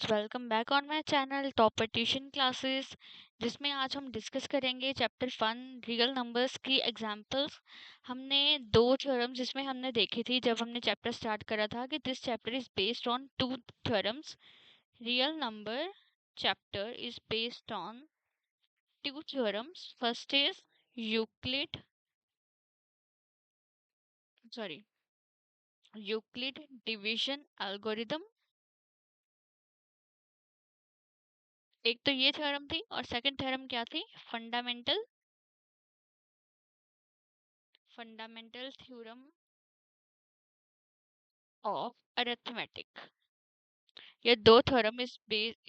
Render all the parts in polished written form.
Welcome back on my channel topper tuition classes, जिसमें आज हम डिस्कस करेंगे चैप्टर 1 रियल नंबर्स की एग्जांपल्स। हमने दो थ्योरम्स जिसमें हमने देखी थी जब हमने चैप्टर स्टार्ट करा था कि this chapter is based on two theorems. Real number chapter is based on two theorems. First is Euclid sorry Euclid division algorithm. एक तो ये थ्योरम थी और सेकंड थ्योरम क्या थी? Fundamental theorem of arithmetic. ये दो थ्योरम इस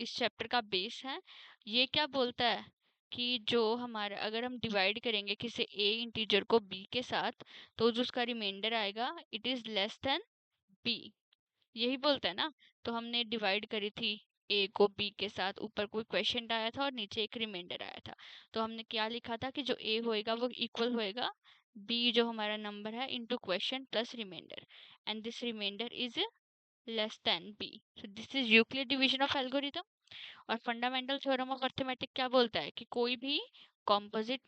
चैप्टर का बेस है। ये क्या बोलता है कि जो हमारा अगर हम डिवाइड करेंगे किसी ए इंटीजर को बी के साथ तो जो उसका रिमाइंडर आएगा it is less than B. यही बोलता है ना। तो हमने डिवाइड करी थी ए को बी के साथ, ऊपर कोई क्वेश्चन आया था और नीचे एक रिमाइंडर आया था। तो हमने क्या लिखा था कि जो ए होएगा वो इक्वल होएगा बी जो हमारा नंबर है into question plus remainder, and this remainder is less than b. So this is Euclid division of algorithm। और फंडामेंटल थ्योरम ऑफ अरिथमेटिक क्या बोलता है कि कोई भी कॉम्पोजिट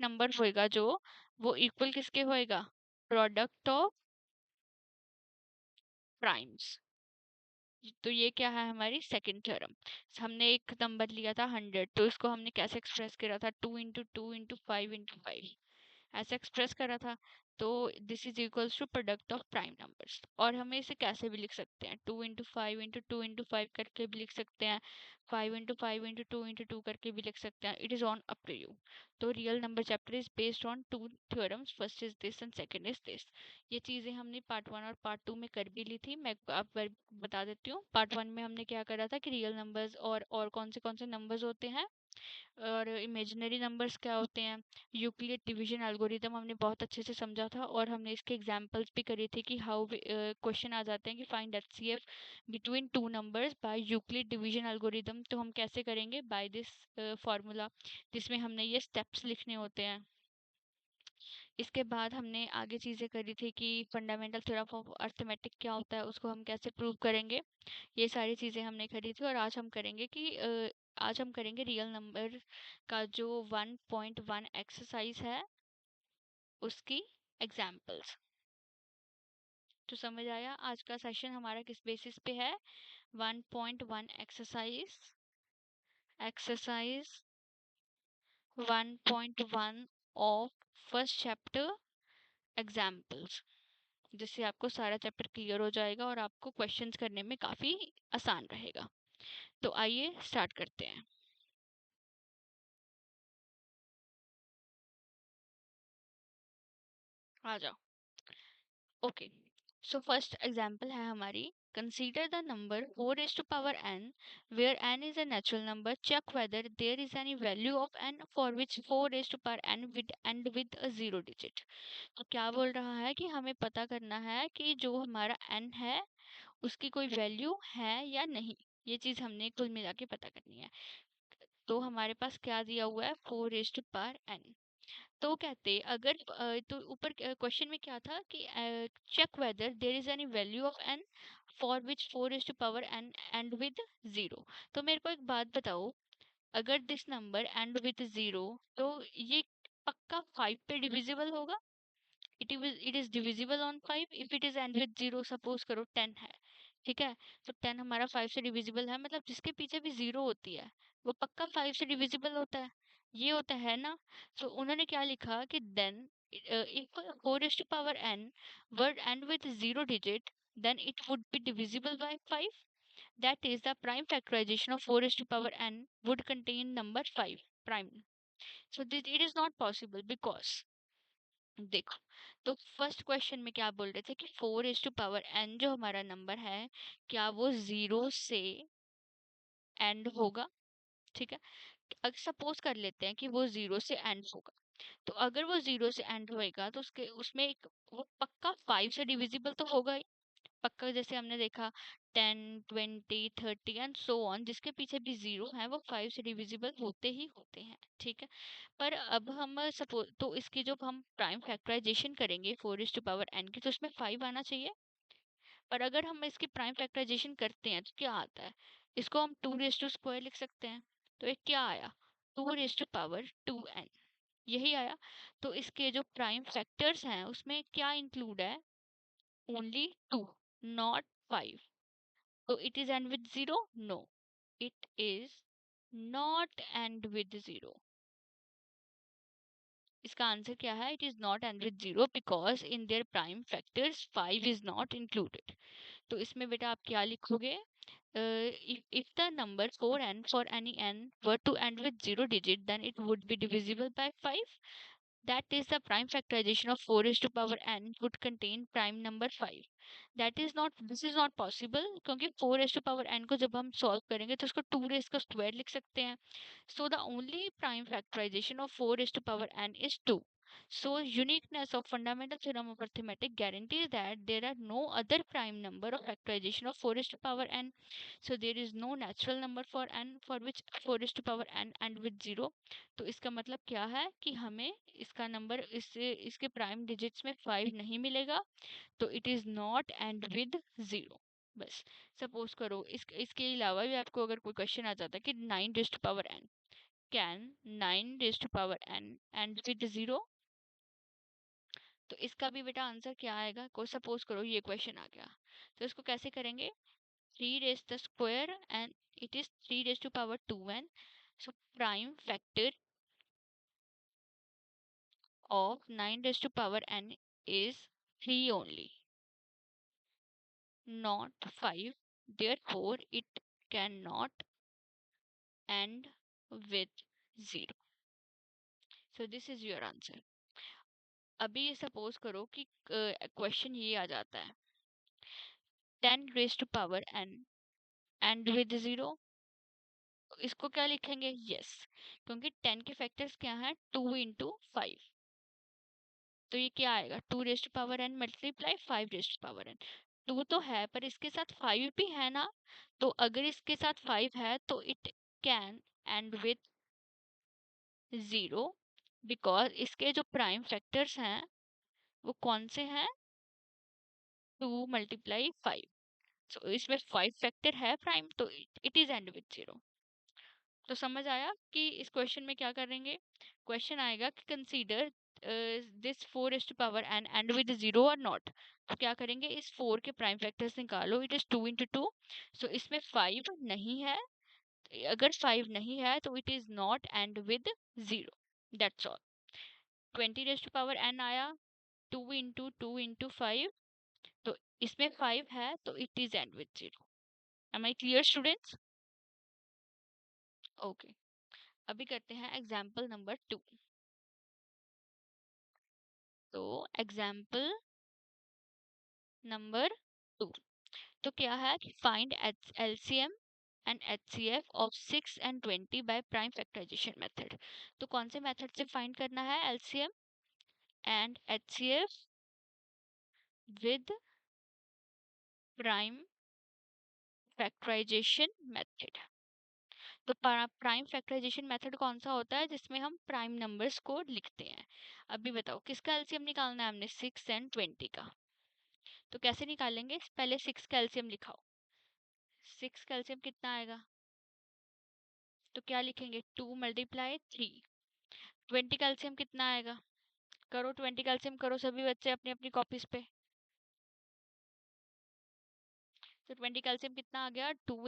नंबर होएगा जो वो इक्वल किसके होएगा? Product of primes. तो ये क्या है हमारी सेकंड थ्योरम। हमने एक नंबर लिया था 100, तो इसको हमने कैसे एक्सप्रेस करा था? 2 into 2 into 5 into 5 ऐसे एक्सप्रेस करा था। तो this is equals to product of prime numbers. और हमें इसे कैसे भी लिख सकते हैं? 2 into 5 into 2 into 5 करके भी लिख सकते हैं, 5 into 5 into 2 into 2 करके भी लिख सकते हैं। It is on up to you. तो real number chapter is based on two theorems, first is this and second is this. ये चीज़ें हमने पार्ट 1 और पार्ट 2 में कर भी ली थी। मैं आप बता देती हूँ। पार्ट 1 में हमने क्या करा था कि रियल नंबर्स और कौन से नंबर्स होते हैं और इमेजिनरी नंबर्स क्या होते हैं। यूक्लिड डिवीजन एल्गोरिदम हमने बहुत अच्छे से समझा था और हमने इसके एग्जांपल्स भी करी थी कि हाउ क्वेश्चन आ जाते हैं कि find HCF between two numbers by Euclid division algorithm. तो हम कैसे करेंगे? बाय दिस फॉर्मूला, जिसमें हमने ये स्टेप्स लिखने होते हैं। इसके बाद हमने आगे चीज़ें करी थी कि फंडामेंटल थ्योरम ऑफ अरिथमेटिक क्या होता है, उसको हम कैसे प्रूव करेंगे। ये सारी चीज़ें हमने करी थी और आज हम करेंगे रियल नंबर का जो 1.1 एक्सरसाइज है उसकी एग्जाम्पल्स। तो समझ आया आज का सेशन हमारा किस बेसिस पे है? 1.1 exercise 1.1 of first chapter examples, जिससे आपको सारा चैप्टर क्लियर हो जाएगा और आपको क्वेश्चंस करने में काफ़ी आसान रहेगा। तो आइए स्टार्ट करते हैं। आ जाओ। ओके, सो फर्स्ट एग्जांपल है हमारी। Consider the number 4 raised to power n where n is a natural number. Check whether there is any value of n for which 4 raised to power n with end with a zero digit। तो क्या बोल रहा है कि हमें पता करना है कि जो हमारा n है उसकी कोई वैल्यू है या नहीं। ये चीज़ हमने कुल मिला के पता करनी है। तो हमारे पास क्या दिया हुआ है? 4 raised to power n। तो कहते अगर तो ऊपर क्वेश्चन में क्या था कि check whether there is any value of N for which 4 is to power N end with zero. तो मेरे को एक बात बताओ, अगर this number end with zero तो ये पक्का 5 पे डिविजिबल होगा। It is divisible on 5 if it is and with zero. Suppose करो 10 है, ठीक है। तो 10 हमारा 5 से डिविजिबल है, मतलब जिसके पीछे भी जीरो होती है वो पक्का 5 से डिविजिबल होता है। ये होता है ना। तो उन्होंने क्या लिखा कि then if 4 is to power n word end with zero digit then it would be divisible by 5। That is the prime factorization of 4 is to power n would contain number 5 prime। So this it is not possible because देखो, तो first question में क्या बोल रहे थे कि 4 is to power n जो हमारा नंबर है क्या वो जीरो से एंड होगा? ठीक है। अगर सपोज कर लेते हैं कि वो जीरो से एंड होगा, तो अगर वो जीरो से एंड होएगा तो उसके उसमें एक वो पक्का 5 से डिविजिबल तो होगा ही। पक्का जैसे हमने देखा 10 20 30 एंड सो ऑन, जिसके पीछे भी जीरो है वो 5 से डिविजिबल होते ही होते हैं। ठीक है। पर अब हम सपोज तो इसकी जब हम प्राइम फैक्टराइजेशन करेंगे 4 इज टू पावर n की तो उसमें 5 आना चाहिए। पर अगर हम इसकी प्राइम फैक्टराइजेशन करते हैं तो क्या आता है, इसको हम 2 रेज टू स्क्वायर लिख सकते हैं। तो एक क्या आया, 2 रेज टू पावर 2n, यही आया। तो इसके जो प्राइम फैक्टर्स हैं उसमें क्या इंक्लूड है, ओनली 2, नॉट 5। तो it is and with 0, no, it is not end with 0। इसका आंसर क्या है, it is not end with 0 because in their prime factors 5 is not included. तो इसमें बेटा आप क्या लिखोगे, if the number 4n for any n were to end with 0 digit, then it would be divisible by 5. That is the prime factorization of 4 raised to power n would contain prime number 5. That is not, this is not possible, क्योंकि 4 raised to power n को जब हम solve करेंगे तो उसको 2 raised का square लिख सकते हैं. So the only prime factorization of 4 raised to power n is 2. So uniqueness of fundamental theorem of arithmetic guarantees that there are no other prime number of factorization of 4 raised to power n. So there is no natural number for n for which 4 raised to power n and with 0. तो इसका मतलब क्या है कि हमें इसका number इसके prime digits में 5 नहीं मिलेगा, तो it is not end with 0. बस सपोज करो इसके अलावा भी आपको अगर कोई क्वेश्चन आ जाता है कि 9 raise to power n, can 9 raise to power n end with 0, तो इसका भी बेटा आंसर क्या आएगा, को सपोज करो ये क्वेश्चन आ गया, तो इसको कैसे करेंगे, 3 raised the square and it is 3 raised to power 2n. So prime factor of 9 raised to power n is 3 only, not 5. Therefore, it cannot end with 0. So this is your answer. अभी ये suppose करो कि question ये आ जाता है 10 raised to power n and with 0, इसको क्या लिखेंगे, यस, क्योंकि 10 के फैक्टर्स क्या हैं, 2 इंटू 5, तो ये क्या आएगा, 2 raise to power n multiply 5 raise to power n. 2 तो है पर इसके साथ 5 भी है ना, तो अगर इसके साथ 5 है तो it can and with 0 because इसके जो प्राइम फैक्टर्स हैं वो कौन से हैं, 2 मल्टीप्लाई 5, सो इसमें 5 फैक्टर है प्राइम, तो इट इज एंड विद 0. तो समझ आया कि इस क्वेश्चन में क्या करेंगे, क्वेश्चन आएगा कि consider this 4 is to power n end with 0 और नॉट. तो क्या करेंगे, इस 4 के प्राइम फैक्टर्स निकालो, इट इज 2 इंटू 2, सो इसमें 5 नहीं है, अगर 5 नहीं है तो it is not end with 0. That's all. 20 raise to power n आया, 2 इंटू 5, तो इसमें 5 है तो it is and with 0. Am I clear students? Okay, अभी करते हैं एग्जाम्पल नंबर 2. तो एग्जाम्पल नंबर 2, तो क्या है कि find LCM and HCF of 6 and 20 by prime factorisation method. तो कौन से मेथड से फाइंड करना है LCM and HCF with prime factorisation method. तो प्राइम फैक्टराइजेशन मेथड कौन सा होता है, जिसमें हम प्राइम नंबर्स को लिखते हैं. अभी बताओ किसका एलसीएम निकालना है, हमने 6 एंड 20 का. तो कैसे निकालेंगे, पहले 6 का एलसीएम लिखाओ. 6 का एलसीएम कितना आएगा, तो क्या लिखेंगे, 2 मल्टीप्लाई 3. 20 का एलसीएम कितना आएगा, करो 20 का एलसीएम करो सभी बच्चे अपनी अपनी कॉपीज पे. तो 20 का एलसीएम कितना आ गया, 2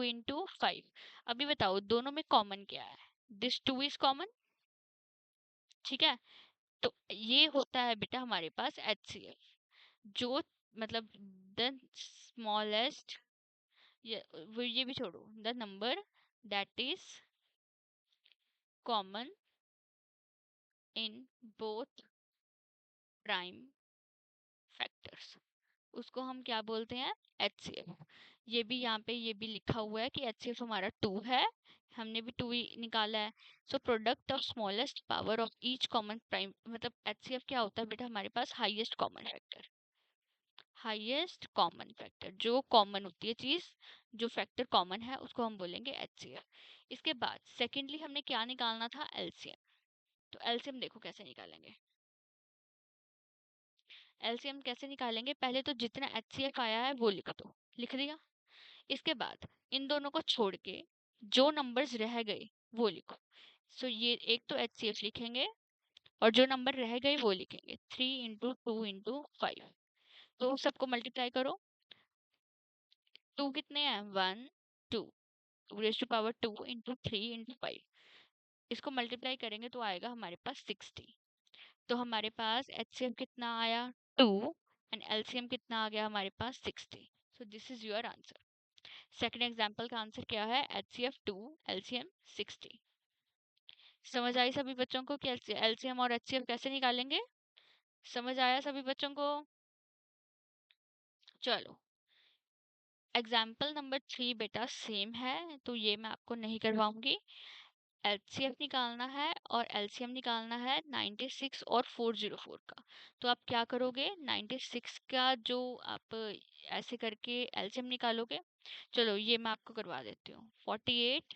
इंटू 5. अभी बताओ दोनों में कॉमन क्या है, दिस 2 इज कॉमन, ठीक है. तो ये होता है बेटा हमारे पास एचसीएफ, जो मतलब द स्मॉलेस्ट, ये भी छोड़ो, the number that is common in both prime factors, उसको हम क्या बोलते हैं, एचसीएफ. ये भी यहाँ पे ये भी लिखा हुआ है कि एचसीएफ हमारा 2 है, हमने भी 2 ही निकाला है. So product of smallest power of each common prime, मतलब एचसीएफ क्या होता है बेटा हमारे पास, highest common factor. Highest common factor, जो कॉमन होती है चीज, जो फैक्टर कॉमन है उसको हम बोलेंगे एचसीएफ. इसके बाद सेकेंडली हमने क्या निकालना था, एलसीएम. तो एलसीएम देखो कैसे निकालेंगे, एलसीएम कैसे निकालेंगे, पहले तो जितना एचसीएफ आया है वो लिख दो, लिख दिया। इसके बाद इन दोनों को छोड़ के जो नंबर्स रह गए वो लिखो। सो ये एक तो एचसीएफ लिखेंगे और जो नंबर रह गए वो लिखेंगे, 3 × 2 × 5। तो सबको मल्टीप्लाई करो। 2 कितने हैं, 1 2, 2 × 3 × 5। इसको मल्टीप्लाई करेंगे तो आएगा हमारे पास 60। तो हमारे पास एचसीएफ कितना आया, 2, एंड एलसीएम कितना आ गया हमारे पास, 60। सो this is your answer. Second example का आंसर क्या है, एचसीएफ 2, एलसीएम 60। समझ आई सभी बच्चों को कि एलसीएम और एचसीएफ कैसे निकालेंगे? समझ आया सभी बच्चों को? चलो, एग्जाम्पल नंबर 3 बेटा सेम है, तो ये मैं आपको नहीं करवाऊंगी। एचसीएफ निकालना है और एलसीएम निकालना है 96 और 404 का। तो आप क्या करोगे, 96 का जो आप ऐसे करके एलसीएम निकालोगे। चलो ये मैं आपको करवा देती हूँ। 48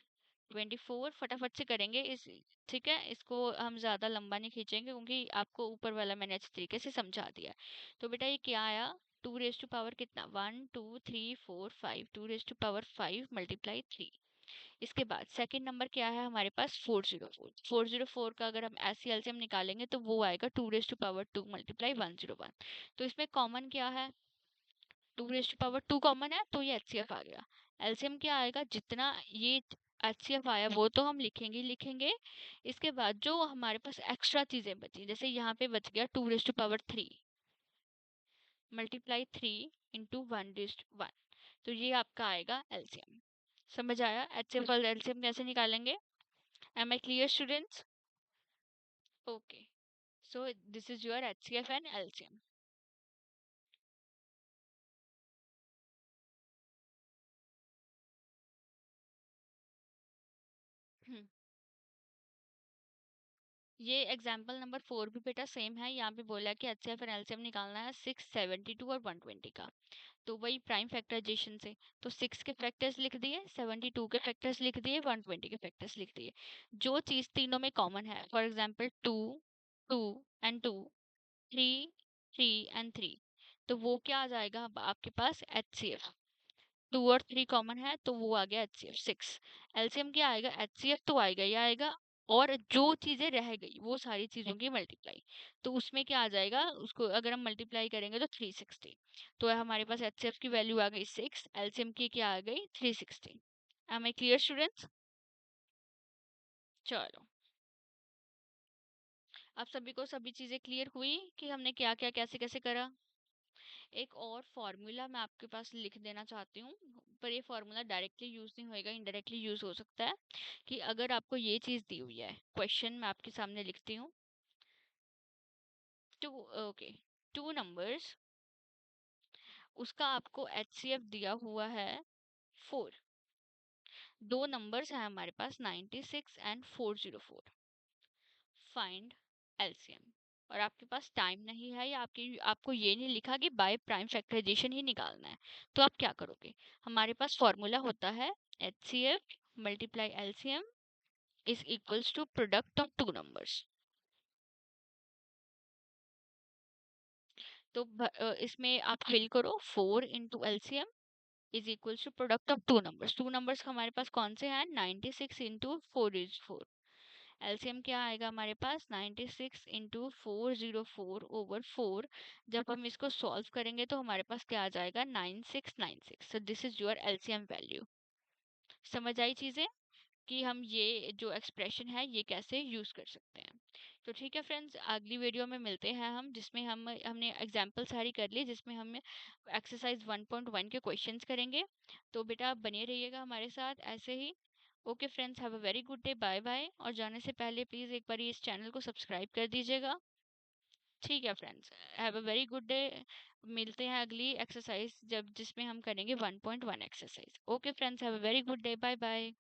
24 फटाफट से करेंगे इस, ठीक है, इसको हम ज्यादा लंबा नहीं खींचेंगे क्योंकि आपको ऊपर वाला मैंने अच्छे तरीके से समझा दिया है। तो बेटा ये क्या आया, 2 रेज़ टू पावर कितना, 1 2 3 4 5, 2 रेज़ टू पावर 5 मल्टीप्लाई 3। इसके बाद सेकंड नंबर क्या है हमारे पास, 404। 404 का अगर हम ऐसे एलसीएम निकालेंगे तो वो आएगा 2 रेज़ टू पावर 2 मल्टीप्लाई 101। तो इसमें कॉमन क्या है, 2 रेज़ टू पावर 2 कॉमन है, तो ये एचसीएफ आ गया। एलसीएम क्या आएगा, जितना ये एचसीएफ आया वो तो हम लिखेंगे ही लिखेंगे। इसके बाद जो हमारे पास एक्स्ट्रा चीजें बची, जैसे यहाँ पे बच गया 2 रेज़ टू पावर 3 मल्टीप्लाई 3 × 1 1, तो ये आपका आएगा एलसीएम। समझ आया एचसीएफ और एलसीएम कैसे निकालेंगे? Am I clear students? Okay, so this is your HCF and LCM. ये एग्जाम्पल नंबर 4 भी बेटा सेम है। यहाँ पे बोला कि एचसीएफ और एलसीएम निकालना है 6 72 और 120 का। तो वही प्राइम फैक्टराइजेशन से, तो 6 के फैक्टर्स लिख दिए, 72 के फैक्टर्स लिख दिए, 120 के फैक्टर्स लिख दिए। जो चीज तीनों में कॉमन है, फॉर एग्जाम्पल 2 2 एंड 2, 3 3 एंड 3, तो वो क्या आ जाएगा आपके पास, एचसीएफ। 2 और 3 कॉमन है तो वो आ गया एचसीएफ 6। एलसीएम क्या आएगा, एचसीएफ तो आएगा ही आएगा, और जो चीजें रह गई वो सारी चीजों की मल्टीप्लाई। तो उसमें क्या आ जाएगा, उसको अगर हम मल्टीप्लाई करेंगे तो 360। तो हमारे पास एचसीएफ की वैल्यू आ गई 6, एलसीएम की क्या आ गई 360। Am I clear students? चलो, अब सभी को सभी चीजें क्लियर हुई कि हमने क्या क्या कैसे कैसे करा। एक और फॉर्मूला मैं आपके पास लिख देना चाहती हूँ, पर ये फॉर्मूला डायरेक्टली यूज नहीं होएगा, इनडायरेक्टली यूज हो सकता है। कि अगर आपको ये चीज दी हुई है, क्वेश्चन मैं आपके सामने लिखती हूँ। टू, ओके, टू नंबर्स, उसका आपको एचसीएफ दिया हुआ है 4। दो नंबर्स हैं हमारे पास 96 एंड 404। Find LCM. और आपके पास टाइम नहीं है, या आपको ये नहीं लिखा कि बाय प्राइम फैक्टराइजेशन ही निकालना है। तो आप क्या करोगे, हमारे पास फॉर्मूला होता है HCF multiply LCM is equals to product of two numbers. तो इसमें आप फिल करो 4 × LCM is equals to product of two numbers. Two numbers हमारे पास कौन से हैं, 96 × 4 इज 4। एलसीएम क्या आएगा हमारे पास, 96 × 404/4। जब हम इसको सॉल्व करेंगे तो हमारे पास क्या आ जाएगा, 9696। सो this is your LCM value. समझ आई चीजें कि हम ये जो एक्सप्रेशन है ये कैसे यूज कर सकते हैं। तो ठीक है फ्रेंड्स, अगली वीडियो में मिलते हैं हम, जिसमें हमने एग्जाम्पल सारी कर ली, जिसमें हम एक्सरसाइज 1.1 के क्वेश्चंस करेंगे। तो बेटा आप बने रहिएगा हमारे साथ ऐसे ही। Okay friends, have a very good day, bye bye. और जाने से पहले प्लीज़ एक बार इस चैनल को सब्सक्राइब कर दीजिएगा। ठीक है friends, have a very good day. मिलते हैं अगली एक्सरसाइज जब जिसमें हम करेंगे 1.1 exercise. Okay friends, have a very good day, bye bye.